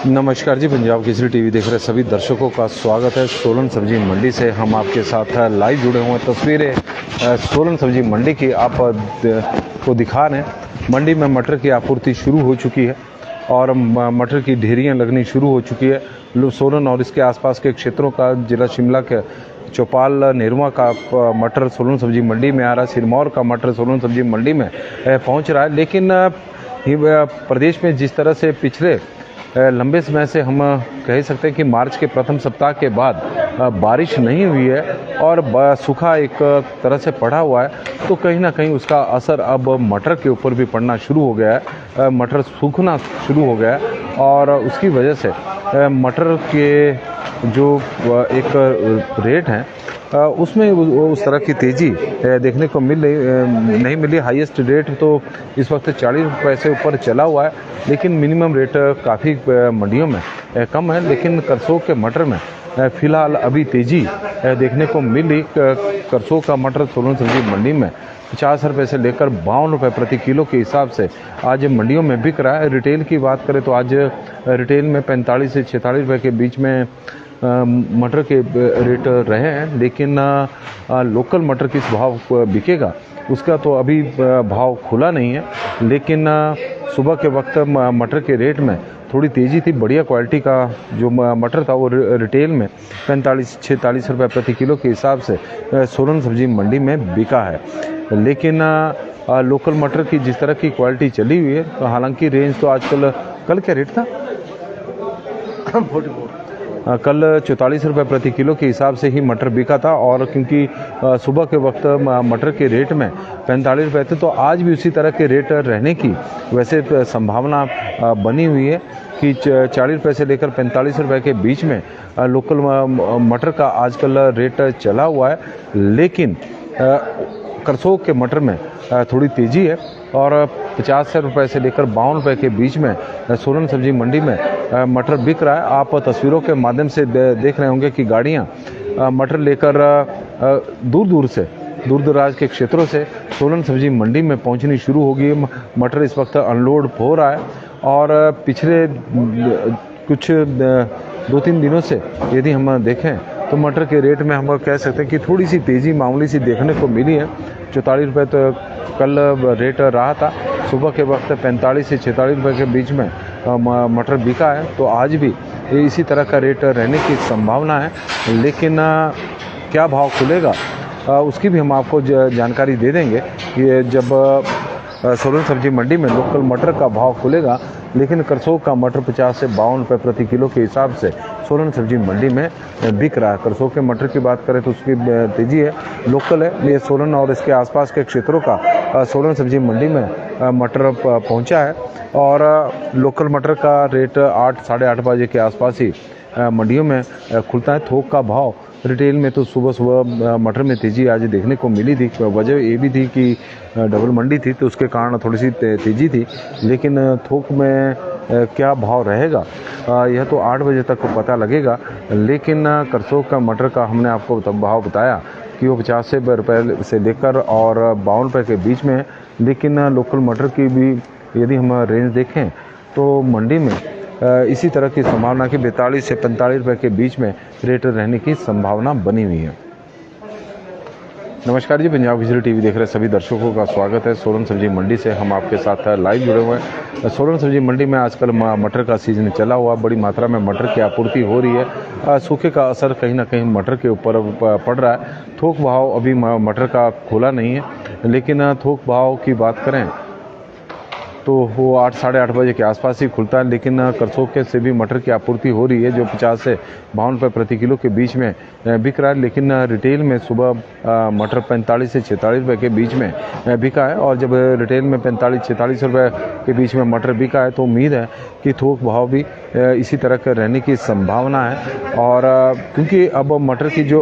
नमस्कार जी, पंजाब केसरी टीवी देख रहे सभी दर्शकों का स्वागत है। सोलन सब्जी मंडी से हम आपके साथ लाइव जुड़े हुए हैं। तस्वीरें सोलन सब्जी मंडी की आप को दिखा रहे हैं। मंडी में मटर की आपूर्ति शुरू हो चुकी है और मटर की ढेरियां लगनी शुरू हो चुकी है। सोलन और इसके आसपास के क्षेत्रों का, जिला शिमला के चौपाल नेरवा का मटर सोलन सब्जी मंडी में आ रहा है। सिरमौर का मटर सोलन सब्जी मंडी में पहुंच रहा है। लेकिन प्रदेश में जिस तरह से पिछले लंबे समय से हम कह सकते हैं कि मार्च के प्रथम सप्ताह के बाद बारिश नहीं हुई है और सूखा एक तरह से पड़ा हुआ है, तो कहीं ना कहीं उसका असर अब मटर के ऊपर भी पड़ना शुरू हो गया है। मटर सूखना शुरू हो गया है और उसकी वजह से मटर के जो एक रेट हैं उसमें उस तरह की तेज़ी देखने को नहीं मिली। हाईएस्ट रेट तो इस वक्त 40 रुपये से ऊपर चला हुआ है, लेकिन मिनिमम रेट काफ़ी मंडियों में कम है। लेकिन करसोग के मटर में फ़िलहाल अभी तेज़ी देखने को मिली। करसोग का मटर सोलन सब्जी मंडी में 50 रुपये से लेकर 52 रुपये प्रति किलो के हिसाब से आज मंडियों में बिक रहा है। रिटेल की बात करें तो आज रिटेल में 45 से 46 रुपये के बीच में मटर के रेट रहे हैं। लेकिन लोकल मटर किस भाव बिकेगा उसका तो अभी भाव खुला नहीं है। लेकिन सुबह के वक्त मटर के रेट में थोड़ी तेज़ी थी। बढ़िया क्वालिटी का जो मटर था वो रिटेल में 45-46 रुपये प्रति किलो के हिसाब से सोलन सब्जी मंडी में बिका है। लेकिन लोकल मटर की जिस तरह की क्वालिटी चली हुई है, तो हालांकि रेंज तो आजकल, कल क्या रेट था? कल 44 रुपये प्रति किलो के हिसाब से ही मटर बिका था। और क्योंकि सुबह के वक्त मटर के रेट में 45 रुपये थे, तो आज भी उसी तरह के रेट रहने की वैसे संभावना बनी हुई है कि 40 रुपये से लेकर 45 रुपये के बीच में लोकल मटर का आजकल रेट चला हुआ है। लेकिन करसोग के मटर में थोड़ी तेज़ी है और 50 रुपये से लेकर 52 रुपये के बीच में सोलन सब्जी मंडी में मटर बिक रहा है। आप तस्वीरों के माध्यम से देख रहे होंगे कि गाड़ियां मटर लेकर दूर दराज के क्षेत्रों से सोलन सब्जी मंडी में पहुंचनी शुरू होगी। मटर इस वक्त अनलोड हो रहा है और पिछले कुछ 2-3 दिनों से यदि हम देखें तो मटर के रेट में हम कह सकते हैं कि थोड़ी सी तेज़ी मामूली सी देखने को मिली है। 44 रुपये तो कल रेट रहा था। सुबह के वक्त 45 से 46 रुपये के बीच में मटर बिका है, तो आज भी इसी तरह का रेट रहने की संभावना है। लेकिन क्या भाव खुलेगा उसकी भी हम आपको जानकारी दे देंगे कि जब सोलन सब्जी मंडी में लोकल मटर का भाव खुलेगा। लेकिन करसोग का मटर 50 से 52 रुपये प्रति किलो के हिसाब से सोलन सब्जी मंडी में बिक रहा है। करसोग के मटर की बात करें तो उसकी तेज़ी है, लोकल है। ये सोलन और इसके आसपास के क्षेत्रों का सोलन सब्जी मंडी में मटर पहुंचा है और लोकल मटर का रेट 8 साढ़े 8 बजे के आसपास ही मंडियों में खुलता है। थोक का भाव रिटेल में तो सुबह मटर में तेज़ी आज देखने को मिली थी। वजह ये भी थी कि डबल मंडी थी, तो उसके कारण थोड़ी सी तेज़ी थी। लेकिन थोक में क्या भाव रहेगा यह तो 8 बजे तक पता लगेगा। लेकिन करसोग का मटर का हमने आपको भाव बताया कि वो 50 रुपये से लेकर और 52 रुपये के बीच में है। लेकिन लोकल मटर की भी यदि हम रेंज देखें तो मंडी में इसी तरह की संभावना कि 42 से 45 रुपये के बीच में रेट रहने की संभावना बनी हुई है। नमस्कार जी, पंजाब केसरी टीवी देख रहे सभी दर्शकों का स्वागत है। सोलन सब्जी मंडी से हम आपके साथ लाइव जुड़े हुए हैं। सोलन सब्जी मंडी में आजकल मटर का सीजन चला हुआ, बड़ी मात्रा में मटर की आपूर्ति हो रही है। सूखे का असर कहीं ना कहीं मटर के ऊपर पड़ रहा है। थोक भाव अभी मटर का खुला नहीं है, लेकिन थोक भाव की बात करें तो वो 8 साढ़े 8 बजे के आसपास ही खुलता है, लेकिन करसोग के से भी मटर की आपूर्ति हो रही है जो 50 से 52 रुपये प्रति किलो के बीच में बिक रहा है। लेकिन रिटेल में सुबह मटर 45 से 46 रुपये के बीच में बिका है, और जब रिटेल में 45-46 रुपये के बीच में मटर बिका है तो उम्मीद है कि थोक भाव भी इसी तरह का रहने की संभावना है। और क्योंकि अब मटर की जो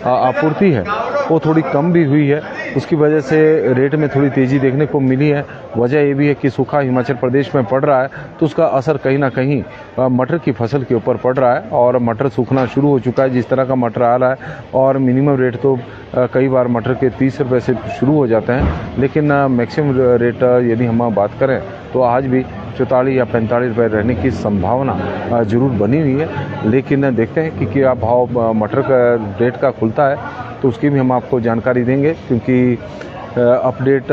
आपूर्ति है वो थोड़ी कम भी हुई है, उसकी वजह से रेट में थोड़ी तेज़ी देखने को मिली है। वजह ये भी है कि सूखा हिमाचल प्रदेश में पड़ रहा है तो उसका असर कहीं ना कहीं मटर की फसल के ऊपर पड़ रहा है, और मटर सूखना शुरू हो चुका है। जिस तरह का मटर आ रहा है, और मिनिमम रेट तो कई बार मटर के 30 रुपये से शुरू हो जाते हैं, लेकिन मैक्सिमम रेट यदि हम बात करें तो आज भी 44 या 45 रुपये रहने की संभावना जरूर बनी हुई है। लेकिन देखते हैं कि क्या भाव मटर का रेट का खुलता है, तो उसकी भी हम आपको जानकारी देंगे, क्योंकि अपडेट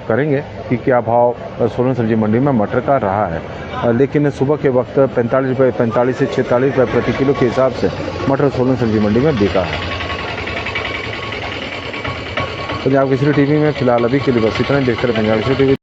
करेंगे कि क्या भाव सोलन सब्जी मंडी में मटर का रहा है। लेकिन सुबह के वक्त 45 से 46 रुपये प्रति किलो के हिसाब से मटर सोलन सब्जी मंडी में बिका है। पंजाब केसरी टीवी में फिलहाल अभी के लिए बस इतना ही। देखते रहे पंजाब केसरी टीवी।